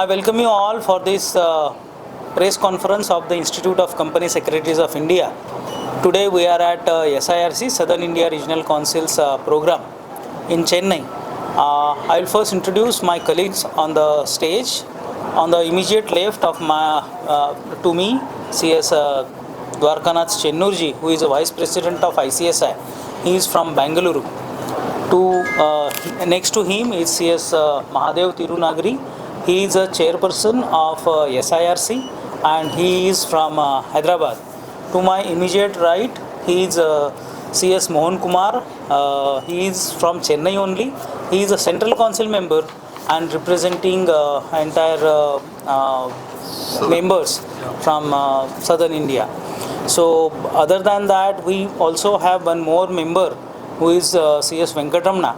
I welcome you all for this press conference of the Institute of Company Secretaries of India. Today we are at SIRC, Southern India Regional Council's program in Chennai. I will first introduce my colleagues on the stage. On the immediate left of to me, CS Dwarkanath Chennurji, who is a Vice President of ICSI. He is from Bangalore. Next to him is CS Mahadev Tirunagari. He is a chairperson of SIRC and he is from Hyderabad. To my immediate right, he is CS Mohan Kumar. He is from Chennai only. He is a Central Council member and representing entire members from Southern India. So other than that, we also have one more member who is CS Venkatramana,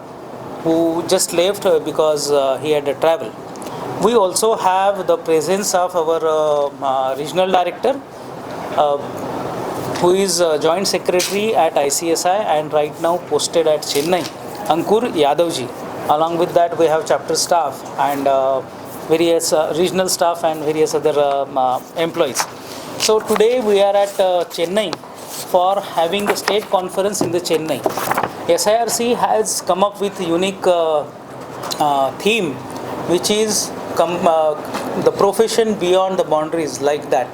who just left because he had to travel. We also have the presence of our regional director, who is joint secretary at ICSI and right now posted at Chennai, Ankur Yadavji. Along with that, we have chapter staff and various regional staff and various other employees. So today we are at Chennai for having a state conference in the Chennai. SIRC has come up with a unique theme, which is the profession beyond the boundaries, like that.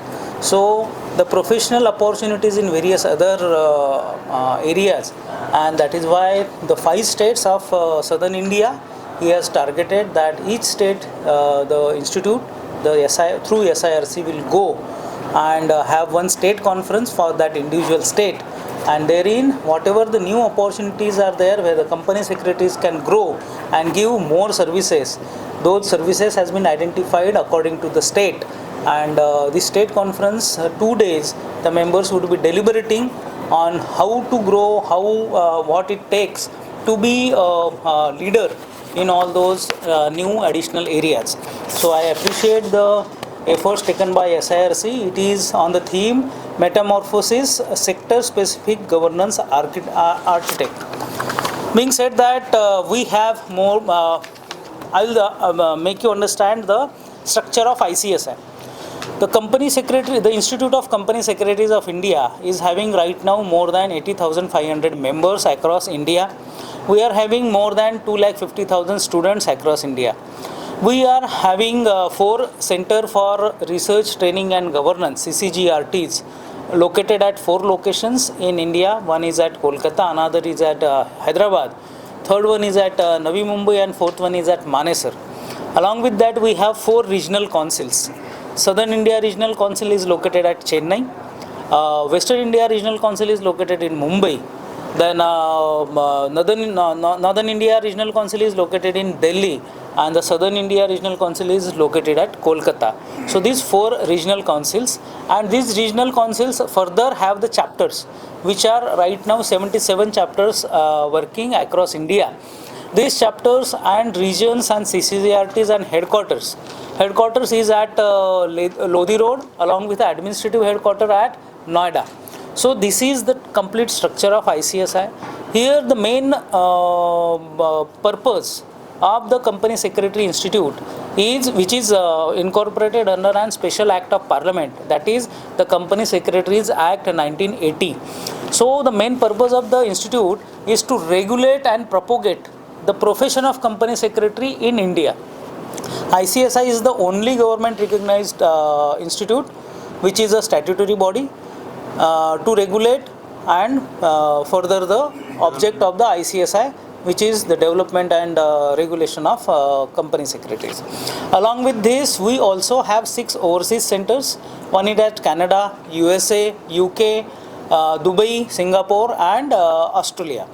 So the professional opportunities in various other areas, and that is why the 5 states of southern India, he has targeted that each state, the institute, through SIRC will go and have one state conference for that individual state, and therein whatever the new opportunities are there where the company secretaries can grow and give more services, those services has been identified according to the state. And the state conference, 2 days, the members would be deliberating on how to grow, what it takes to be a leader in all those new additional areas. So I appreciate the efforts taken by SIRC. It is on the theme Metamorphosis, Sector Specific Governance Architect. Being said that, we have more, I will make you understand the structure of ICSI. The company secretary, the Institute of Company Secretaries of India is having right now more than 80,500 members across India. We are having more than 250,000 students across India. We are having 4 Center for Research, Training and Governance, CCGRTs, located at 4 locations in India. One is at Kolkata, another is at Hyderabad, third one is at Navi Mumbai, and fourth one is at Manesar. Along with that, we have 4 regional councils. Southern India Regional Council is located at Chennai. Western India Regional Council is located in Mumbai. Then Northern India Regional Council is located in Delhi, and the Southern India Regional Council is located at Kolkata. So these 4 regional councils, and these regional councils further have the chapters, which are right now 77 chapters working across India. These chapters and regions and CCGRTs and headquarters. Headquarters is at Lodi Road, along with the administrative headquarters at Noida. So this is the complete structure of ICSI. Here the main purpose of the Company Secretary Institute is, which is incorporated under an special act of Parliament, that is the Company Secretaries Act 1980. So the main purpose of the institute is to regulate and propagate the profession of Company Secretary in India. ICSI is the only government recognized institute which is a statutory body to regulate and further the object of the ICSI, which is the development and regulation of company secretaries. Along with this, we also have 6 overseas centers. One is at Canada, USA, UK, Dubai, Singapore and Australia.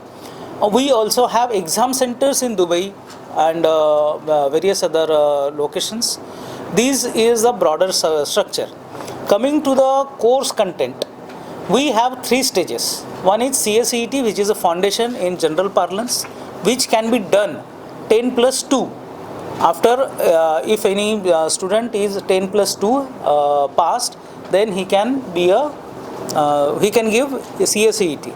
We also have exam centers in Dubai and various other locations. This is a broader structure. Coming to the course content, we have 3 stages. One is CSET, which is a foundation in general parlance, which can be done 10 plus 2. After, if any student is 10 plus 2 passed, then he can be he can give CSET.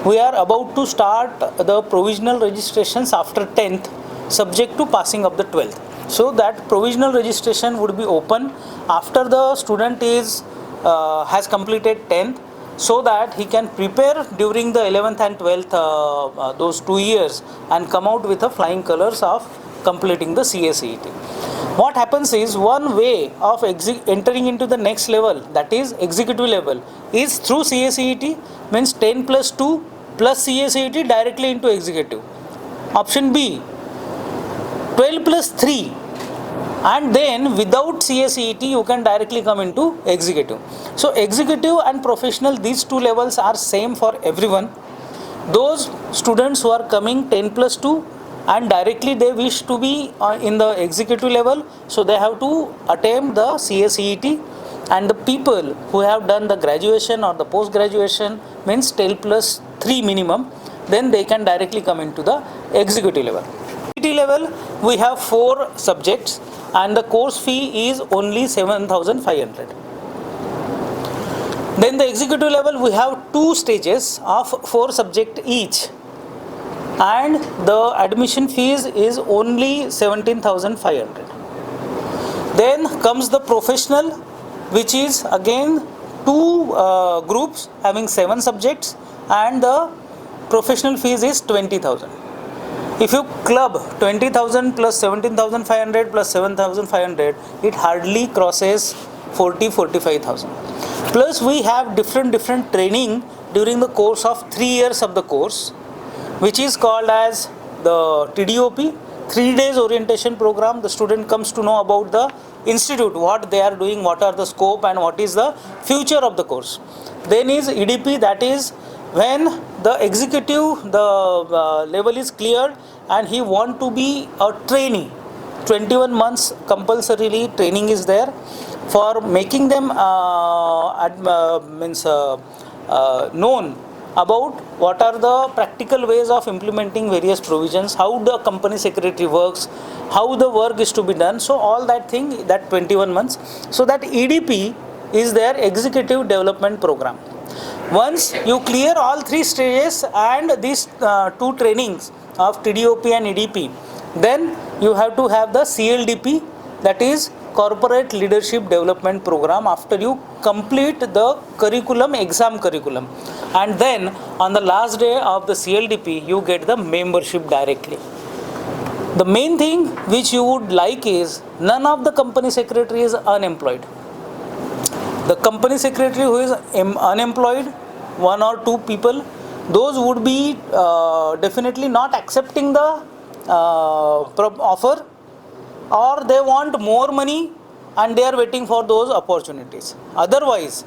We are about to start the provisional registrations after 10th, subject to passing of the 12th. So that provisional registration would be open after the student is has completed 10th, so that he can prepare during the 11th and 12th those 2 years and come out with the flying colors of completing the CACET. What happens is, one way of entering into the next level, that is executive level, is through CACET, means 10 plus 2 plus CACET directly into executive. Option B, 12 plus 3, and then without CACET you can directly come into executive. So executive and professional, these two levels are same for everyone. Those students who are coming 10 plus 2 and directly they wish to be in the executive level, so they have to attempt the CACET. And the people who have done the graduation or the post graduation, means 10 plus 3 minimum, then they can directly come into the executive level. Level, we have 4 subjects and the course fee is only 7,500. Then the executive level, we have 2 stages of 4 subjects each, and the admission fees is only 17,500. Then comes the professional, which is again 2 groups having 7 subjects, and the professional fees is 20,000. If you club 20,000 plus 17,500 plus 7,500, it hardly crosses 45,000. Plus we have different training during the course of 3 years of the course, which is called as the TDOP, 3 days orientation program. The student comes to know about the institute, what they are doing, what are the scope and what is the future of the course. Then is EDP, that is when the executive, the level is cleared and he want to be a trainee. 21 months compulsorily training is there for making them known about what are the practical ways of implementing various provisions, how the company secretary works, how the work is to be done. So all that thing, that 21 months. So that EDP is their executive development program. Once you clear all 3 stages and these 2 trainings of TDOP and EDP, then you have to have the CLDP, that is Corporate Leadership Development Program, after you complete the curriculum, exam curriculum. And then on the last day of the CLDP, you get the membership directly. The main thing which you would like is, none of the company secretary is unemployed. The company secretary who is unemployed, 1 or 2 people, those would be definitely not accepting the offer, or they want more money and they are waiting for those opportunities. Otherwise,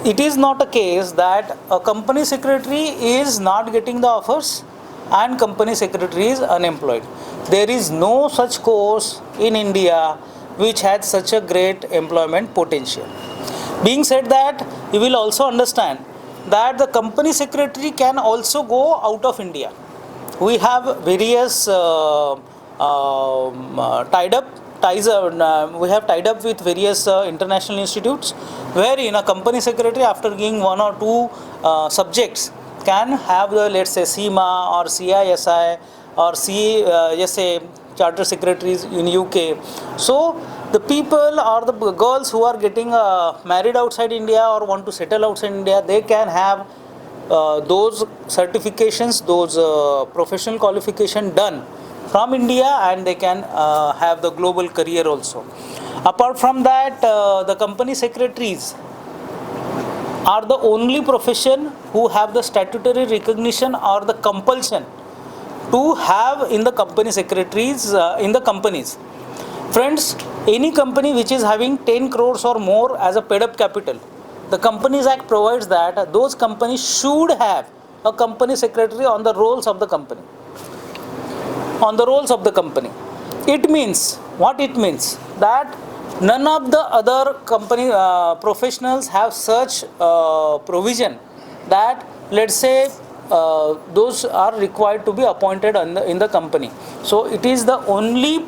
it is not a case that a company secretary is not getting the offers and company secretary is unemployed. There is no such course in India which has such a great employment potential. Being said that, you will also understand that the company secretary can also go out of India. We have various tied up with various international institutes, wherein a company secretary, after giving 1 or 2 subjects, can have the, let's say, CIMA or CISI or CSA charter secretaries in UK. So the people or the girls who are getting married outside India or want to settle outside India, they can have those certifications, those professional qualification done from India, and they can have the global career also. Apart from that, the company secretaries are the only profession who have the statutory recognition or the compulsion to have in the company secretaries in the companies. Friends, any company which is having 10 crores or more as a paid up capital, the Companies Act provides that those companies should have a company secretary on the rolls of the company. On the rolls of the company. It means, what it means? That none of the other company professionals have such provision that, let's say, those are required to be appointed in the company. So it is the only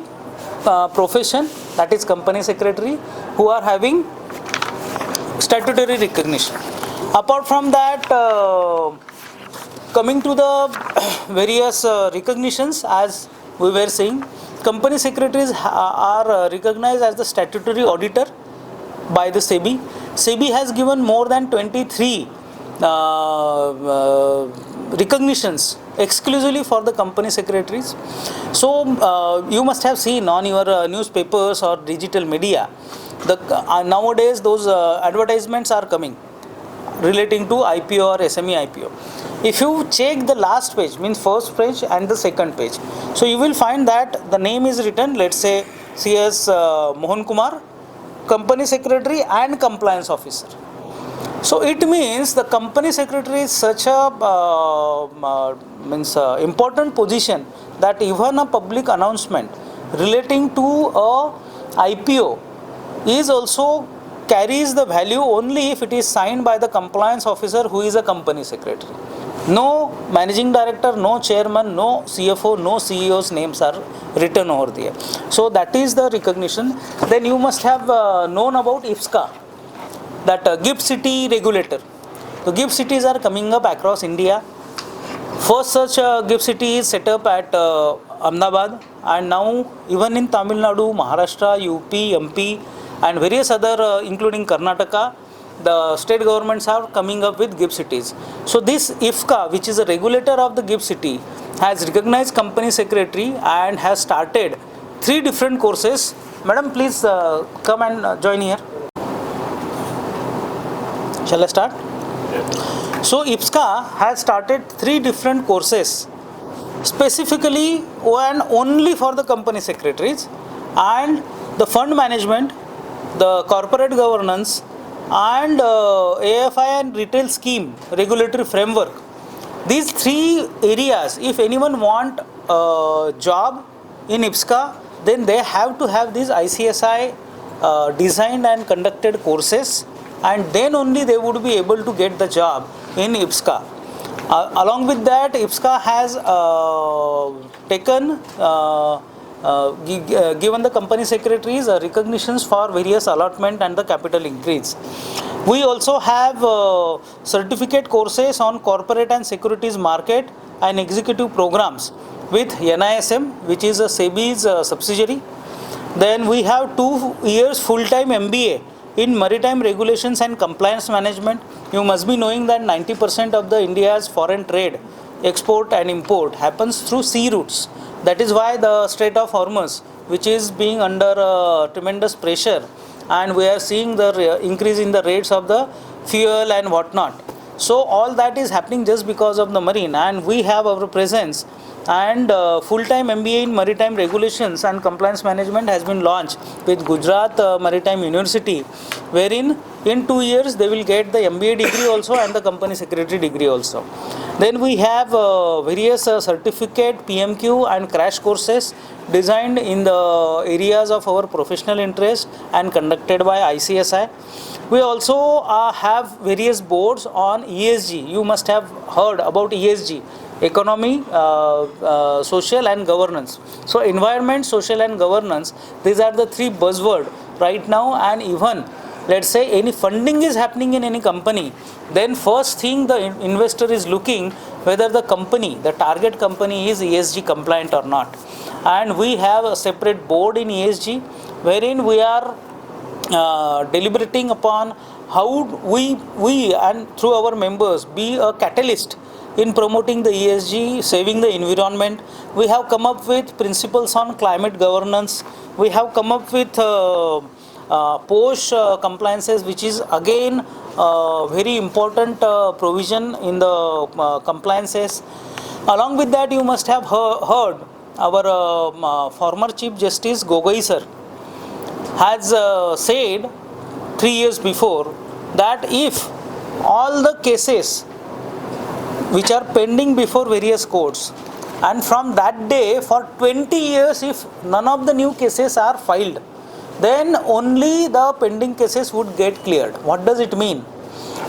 profession, that is company secretary, who are having statutory recognition. Apart from that, coming to the various recognitions, as we were saying, company secretaries are recognized as the statutory auditor by the SEBI. SEBI has given more than 23 recognitions exclusively for the company secretaries. So you must have seen on your newspapers or digital media, nowadays those advertisements are coming relating to IPO or SME IPO. If you check the last page, means first page and the second page, so you will find that the name is written, let's say CS Mohan Kumar, company secretary and compliance officer. So it means the company secretary is such a important position that even a public announcement relating to a IPO is also carries the value only if it is signed by the compliance officer who is a company secretary. No managing director, no chairman, no CFO, no CEO's names are written over there. So that is the recognition. Then you must have known about ICSI, that GIFT City regulator. The GIFT cities are coming up across India. First such GIFT city is set up at Ahmedabad, and now even in Tamil Nadu, Maharashtra, UP, MP and various other including Karnataka, the state governments are coming up with GIFT cities. So this IFCA, which is a regulator of the GIFT city, has recognized company secretary and has started 3 different courses. Madam, please come and join here. Shall I start? Yes. So IFCA has started 3 different courses specifically and only for the company secretaries, and the fund management, the corporate governance and AFI and retail scheme regulatory framework. These 3 areas, if anyone want a job in IPSCA, then they have to have these ICSI designed and conducted courses, and then only they would be able to get the job in IPSCA. Along with that, IPSCA has given the company secretaries recognitions for various allotment and the capital increase. We also have certificate courses on corporate and securities market and executive programs with NISM, which is a SEBI's subsidiary. Then we have 2 years full-time MBA in maritime regulations and compliance management. You must be knowing that 90% of the India's foreign trade, export and import happens through sea routes. That is why the Strait of Hormuz, which is being under tremendous pressure, and we are seeing the increase in the rates of the fuel and whatnot. So all that is happening just because of the marine, and we have our presence, and full-time MBA in maritime regulations and compliance management has been launched with Gujarat Maritime University, wherein in 2 years they will get the MBA degree also and the company secretary degree also. Then we have various certificate, PMQ and crash courses designed in the areas of our professional interest and conducted by ICSI. We also have various boards on ESG. You must have heard about ESG, economy, social and governance. So environment, social and governance, these are the 3 buzzwords right now. And even let's say any funding is happening in any company, then first thing the investor is looking whether the company, the target company, is ESG compliant or not. And we have a separate board in ESG wherein we are deliberating upon how we and through our members be a catalyst in promoting the ESG, saving the environment. We have come up with principles on climate governance. We have come up with post compliances, which is again very important provision in the compliances. Along with that, you must have heard our former Chief Justice Gogoi sir has said 3 years before that if all the cases which are pending before various courts, and from that day for 20 years if none of the new cases are filed, then only the pending cases would get cleared. What does it mean?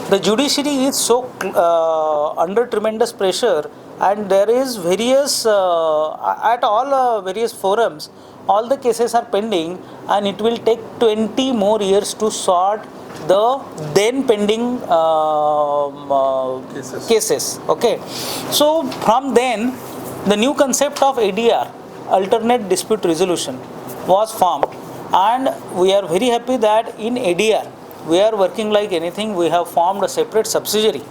The judiciary is so under tremendous pressure, and there is various at all various forums all the cases are pending, and it will take 20 more years to sort the then pending cases. Okay, so from then the new concept of ADR alternate dispute resolution was formed, and we are very happy that in ADR we are working like anything. We have formed a separate subsidiary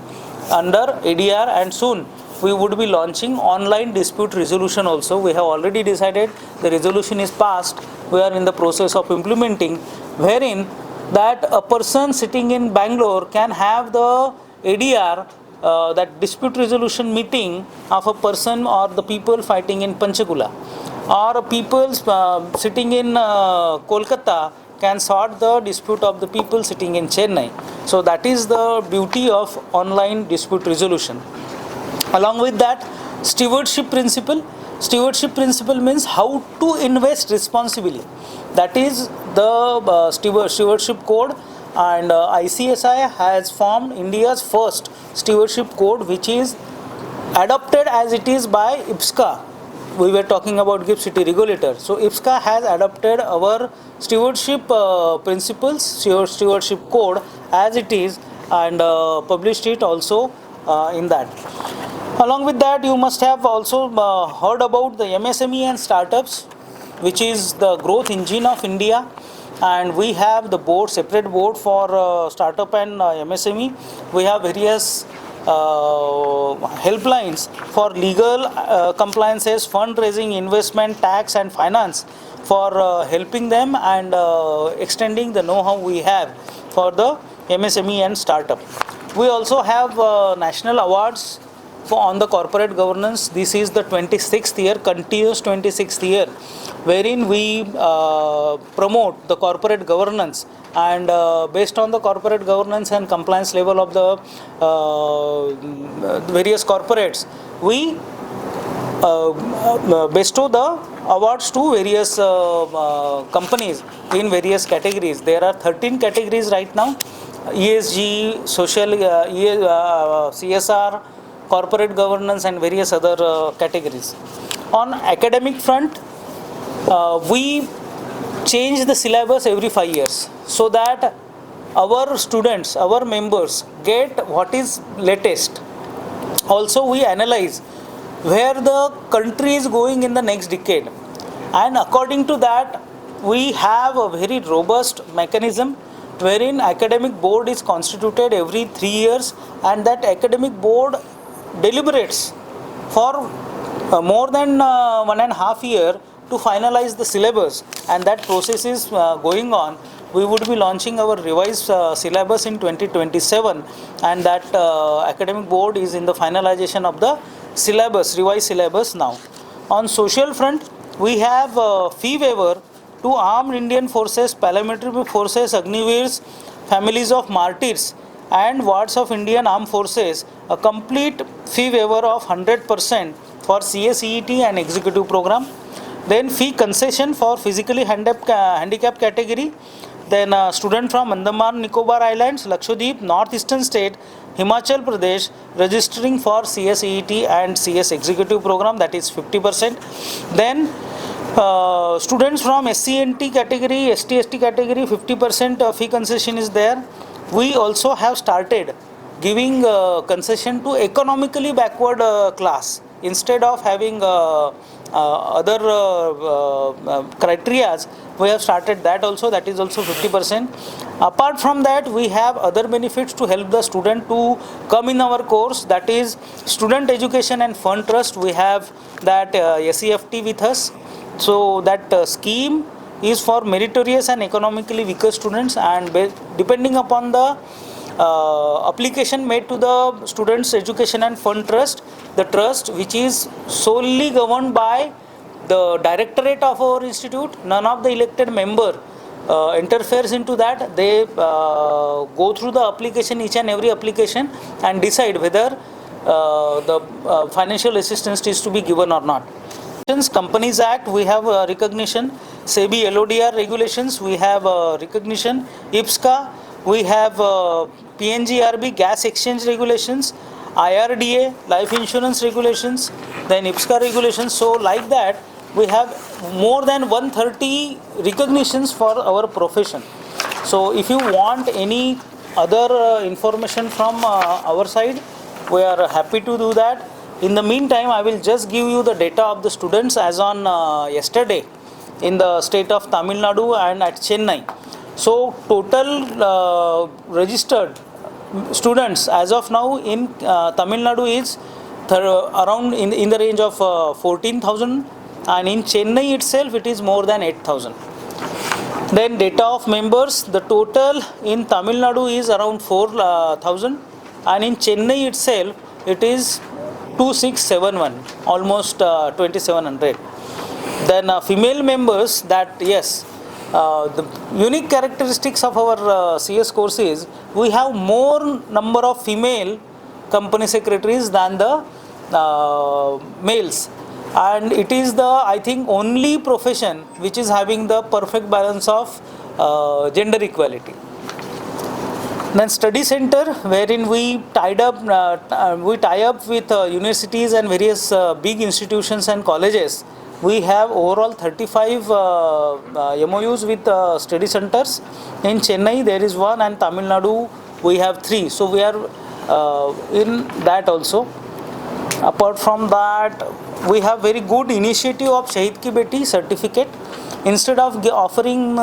under ADR, and soon we would be launching online dispute resolution also. We have already decided, the resolution is passed, we are in the process of implementing, wherein that a person sitting in Bangalore can have the ADR, that dispute resolution meeting of a person or the people fighting in Panchakula, or people sitting in Kolkata can sort the dispute of the people sitting in Chennai. So that is the beauty of online dispute resolution. Along with that, stewardship principle. Stewardship principle means how to invest responsibly. That is the stewardship code, and ICSI has formed India's first stewardship code, which is adopted as it is by ICSI. We were talking about GIFT City regulator. So ICSI has adopted our stewardship principles, stewardship code as it is, and published it also in that. Along with that, you must have also heard about the MSME and startups, which is the growth engine of India, and we have the board, separate board for startup and MSME. We have various helplines for legal compliances, fundraising, investment, tax and finance, for helping them and extending the know-how we have for the MSME and startup. We also have national awards on the corporate governance. This is the 26th year, continuous 26th year, wherein we promote the corporate governance, and based on the corporate governance and compliance level of the various corporates, we bestow the awards to various companies in various categories. There are 13 categories right now: ESG, social, CSR, corporate governance and various other categories. On academic front, we change the syllabus every 5 years so that our students, our members get what is latest. Also, we analyze where the country is going in the next decade, and according to that we have a very robust mechanism wherein academic board is constituted every 3 years, and that academic board deliberates for more than 1.5 years to finalize the syllabus, and that process is going on. We would be launching our revised syllabus in 2027, and that academic board is in the finalization of the syllabus, revised syllabus now. On social front, we have fee waiver to armed Indian forces, paramilitary forces, Agniveers, families of martyrs and wards of Indian Armed Forces, a complete fee waiver of 100% for CSEET and executive program. Then fee concession for physically handicapped category. Then student from Andaman Nicobar Islands, Lakshadweep, Northeastern State, Himachal Pradesh registering for CSEET and CS executive program, that is 50%. Then students from SC/NT category, ST/ST category, 50% fee concession is there. We also have started giving concession to economically backward class. Instead of having other criterias, we have started that also, that is also 50%. Apart from that, we have other benefits to help the student to come in our course, that is student education and fund trust. We have that SEFT with us. So that scheme is for meritorious and economically weaker students, and depending upon the application made to the students education and fund trust, the trust which is solely governed by the directorate of our institute, none of the elected member interferes into that. They go through the application, each and every application, and decide whether the financial assistance is to be given or not. Companies Act, we have recognition. SEBI LODR regulations, we have recognition. IPSCA, we have PNGRB gas exchange regulations, IRDA life insurance regulations, then IPSCA regulations. So like that, we have more than 130 recognitions for our profession. So if you want any other information from our side, we are happy to do that. In the meantime, I will just give you the data of the students as on yesterday in the state of Tamil Nadu and at Chennai. So total registered students as of now in Tamil Nadu is around in the range of 14,000, and in Chennai itself it is more than 8,000. Then data of members, the total in Tamil Nadu is around 4,000, and in Chennai itself it is 2671, almost 2700. Then female members, that yes, the unique characteristics of our CS course is we have more number of female company secretaries than the males, and it is the, I think, only profession which is having the perfect balance of gender equality. Then study center, wherein we tie up with universities and various big institutions and colleges. We have overall 35 MOUs with study centers. In Chennai there is one, and Tamil Nadu we have 3. So we are in that also. Apart from that, we have very good initiative of Shahid Ki Beti certificate. Instead of offering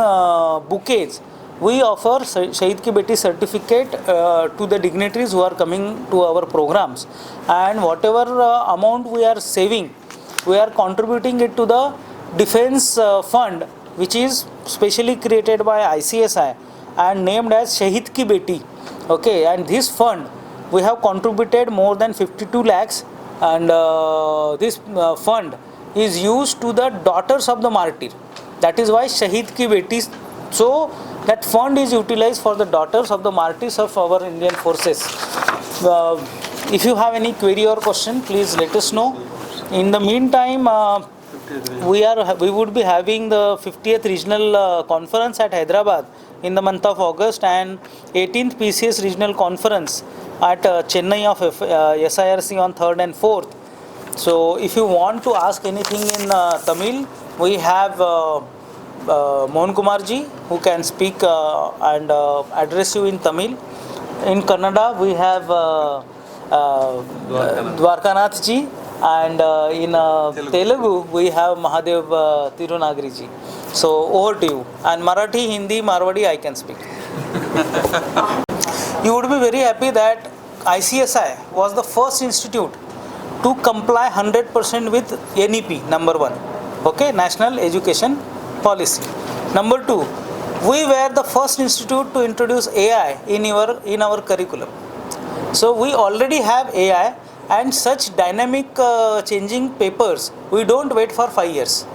bouquets, we offer Shahid Ki Beti certificate to the dignitaries who are coming to our programs, and whatever amount we are saving, we are contributing it to the defense fund, which is specially created by ICSI and named as Shahid Ki Beti. Okay, and this fund we have contributed more than 52 lakhs, and this fund is used to the daughters of the martyr. That is why Shahid Ki Beti. So that fund is utilized for the daughters of the martyrs of our Indian forces. If you have any query or question, please let us know. In the meantime, we would be having the 50th regional conference at Hyderabad in the month of August, and 18th PCS regional conference at Chennai of SIRC on 3rd and 4th. So if you want to ask anything in Tamil, we have Mohan Kumarji who can speak and address you in Tamil. In Kannada we have Dwarkanath ji, and in Telugu we have Mahadev Tirunagari ji. So over to you. And Marathi, Hindi, Marwadi I can speak. You would be very happy that ICSI was the first institute to comply 100% with NEP, number 1. Okay, National Education Policy. Number 2, we were the first institute to introduce AI in our curriculum. So we already have AI, and such dynamic changing papers, we don't wait for 5 years.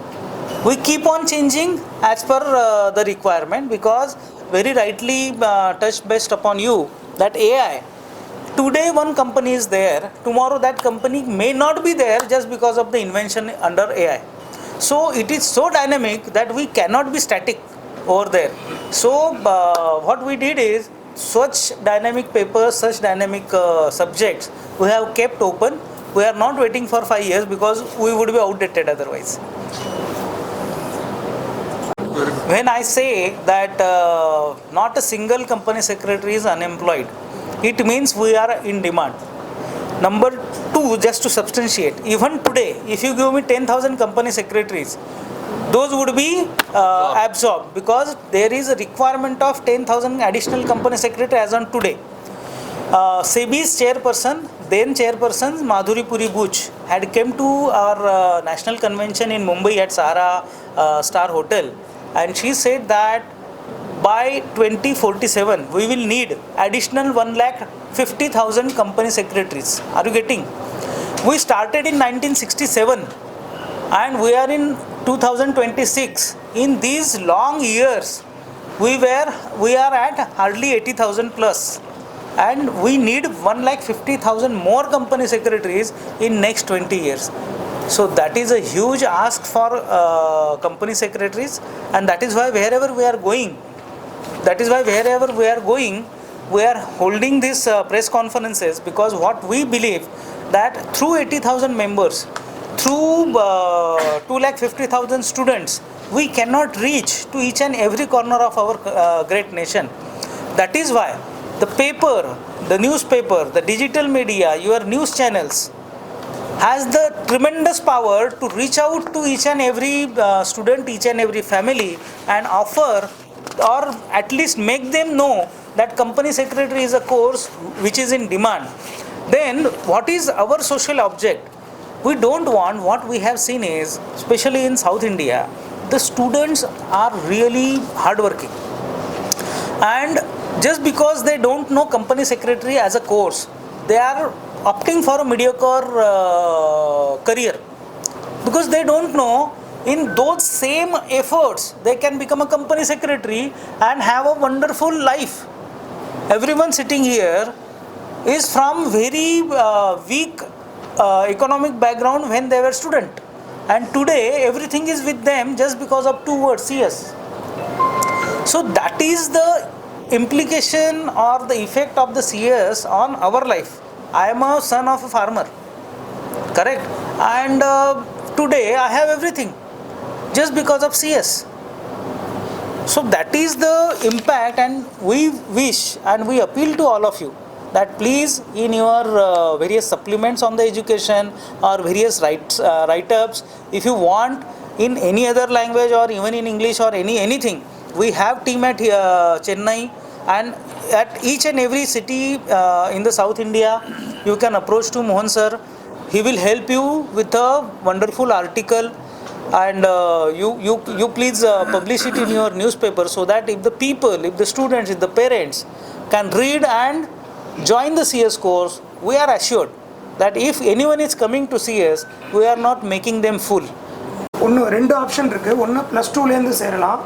We keep on changing as per the requirement, because very rightly touched based upon you that AI, today one company is there, tomorrow that company may not be there just because of the invention under AI. So it is so dynamic that we cannot be static over there. So what we did is, such dynamic papers, such dynamic subjects we have kept open. We are not waiting for 5 years because we would be outdated otherwise. When I say that not a single company secretary is unemployed, it means we are in demand. Number 2, just to substantiate, even today, if you give me 10,000 company secretaries, those would be absorbed, because there is a requirement of 10,000 additional company secretary as on today. SEBI's chairperson, then chairperson Madhuri Puri Buch, had come to our national convention in Mumbai at Sahara Star Hotel, and she said that by 2047 we will need additional 1,50,000 company secretaries. Are you getting? We started in 1967 and we are in 2026. In these long years we are at hardly 80,000 plus, and we need 1,50,000 more company secretaries in next 20 years. So that is a huge ask for company secretaries, and that is why wherever we are going, we are holding these press conferences, because what we believe that through 80,000 members, through 2,50,000 students, we cannot reach to each and every corner of our great nation. That is why the paper, the newspaper, the digital media, your news channels, has the tremendous power to reach out to each and every student, each and every family, and offer or at least make them know that company secretary is a course which is in demand. Then what is our social object? We don't want, what we have seen is, especially in South India, the students are really hardworking. And just because they don't know company secretary as a course, they are opting for a mediocre career. Because they don't know in those same efforts, they can become a company secretary and have a wonderful life. Everyone sitting here is from very weak economic background when they were student, and today everything is with them just because of two words, CS. So that is the implication or the effect of the CS on our life. I am a son of a farmer, correct, and today I have everything just because of CS. So that is the impact, and we wish and we appeal to all of you that please, in your various supplements on the education or various write-ups, if you want in any other language or even in English or anything, we have team at Chennai, and at each and every city in the South India, you can approach to Mohan sir. He will help you with a wonderful article, and you please publish it in your newspaper, so that if the people, if the students, if the parents can read and join the CS course, we are assured that if anyone is coming to CS, we are not making them full. ஒன்று ரெண்டு option இருக்குது. ஒன்று +2லேருந்து சேரலாம்.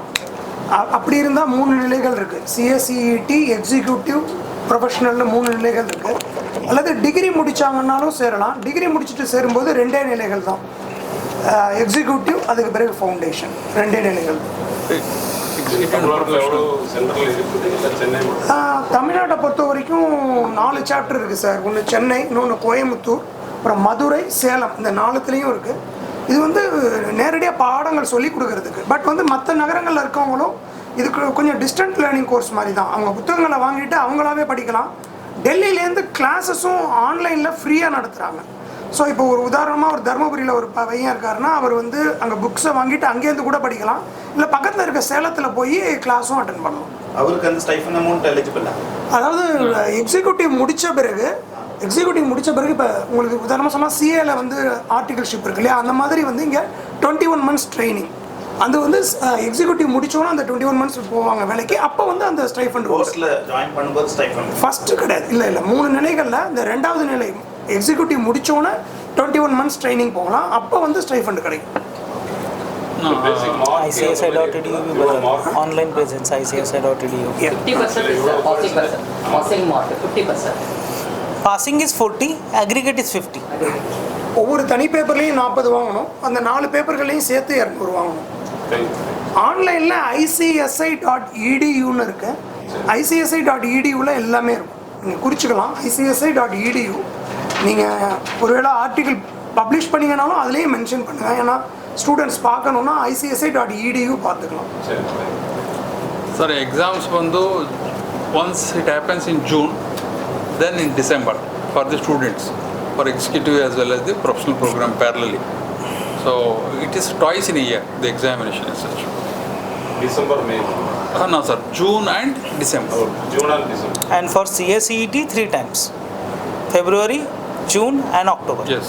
அப்படி இருந்தால் 3 நிலைகள் இருக்குது. சிஎஸ்சிஇடி, executive, ப்ரொஃபஷனல்னு 3 நிலைகள் இருக்குது. அல்லது டிகிரி முடித்தாங்கன்னாலும் சேரலாம். டிகிரி முடிச்சுட்டு சேரும்போது 2 நிலைகள் தான், எக்ஸிக்யூட்டிவ், அதுக்கு பிறகு ஃபவுண்டேஷன், 2 நிலைகள். தமிழ்நாட்டை பொறுத்த வரைக்கும் 4 சாப்டர் இருக்குது சார். ஒன்று சென்னை, இன்னொன்று கோயம்புத்தூர், அப்புறம் மதுரை, சேலம், இந்த 4த்துலேயும் இருக்குது. இது வந்து நேரடியாக பாடங்கள் சொல்லி கொடுக்கறதுக்கு. பட் வந்து மற்ற நகரங்களில் இருக்கவங்களும் இதுக்கு கொஞ்சம் டிஸ்டன்ட் லேர்னிங் கோர்ஸ் மாதிரி தான். அவங்க புத்தகங்களை வாங்கிட்டு அவங்களாவே படிக்கலாம். டெல்லியிலேருந்து கிளாஸஸும் ஆன்லைனில் ஃப்ரீயாக நடத்துகிறாங்க. ஸோ இப்போ ஒரு உதாரணமாக ஒரு தருமபுரியில் ஒரு பையன் இருக்காருன்னா, அவர் வந்து அங்கே புக்ஸை வாங்கிட்டு அங்கேருந்து கூட படிக்கலாம். இல்லை பக்கத்தில் இருக்க சேலத்தில் போய் கிளாஸும் அட்டென்ட் பண்ணலாம். அவருக்கு அந்த ஸ்டைஃபன் அமௌண்ட் எலிஜிபிள். அதாவது எக்ஸிக்யூட்டிவ் முடித்த பிறகு இப்போ உங்களுக்கு உதாரணமாக சொன்னால் சிஏல வந்து ஆர்டிகல்ஷிப் இருக்கு இல்லையா, அந்த மாதிரி வந்து இங்கே 21 months ட்ரைனிங். அது வந்து எக்ஸிக்யூட்டிவ் முடிச்சோன்னா அந்த 21 months போவாங்க வேலைக்கு. அப்போ வந்து அந்த ஸ்டைஃபண்ட் கோர்ஸில் ஜாயின் பண்ணும்போது ஸ்டைஃபண்ட் ஃபஸ்ட்டு கிடையாது. இல்லை 3 நிலைகளில் இந்த 2வது நிலை எக்ஸிக்யூட்டிவ் முடிச்சோன்னே 21 months ட்ரைனிங் போகலாம். அப்போ வந்து ஸ்டைஃபண்ட் கிடைக்கும். ICSI.edu online presence, ICSI.edu. 50% is passing mark. 50%. Passing is 40, aggregate is 50. ஒவ்வொரு தனி பேப்பர்லேயும் 40 வாங்கணும். அந்த 4 பேப்பர்களையும் சேர்த்து 200 வாங்கணும். ஆன்லைனில் ICSI.eduன்னு இருக்குது. ICSI.eduவில் எல்லாமே இருக்கும். நீங்கள் குறிச்சிக்கலாம். ICSI.edu. நீங்கள் ஒருவேளை ஆர்டிகிள் பப்ளிஷ் பண்ணிங்கனாலும் அதுலேயே மென்ஷன் பண்ணுங்கள். ஏன்னா ஸ்டூடெண்ட்ஸ் பார்க்கணுன்னா ICSI.edu பார்த்துக்கலாம். சார் எக்ஸாம்ஸ் வந்து once it happens in June, then in December for the students, for executive as well as the professional program parallelly. So it is twice in a year, the examination as such. December, May? No sir, June and December. June and December. And for CSET 3 times, February, June and October. Yes.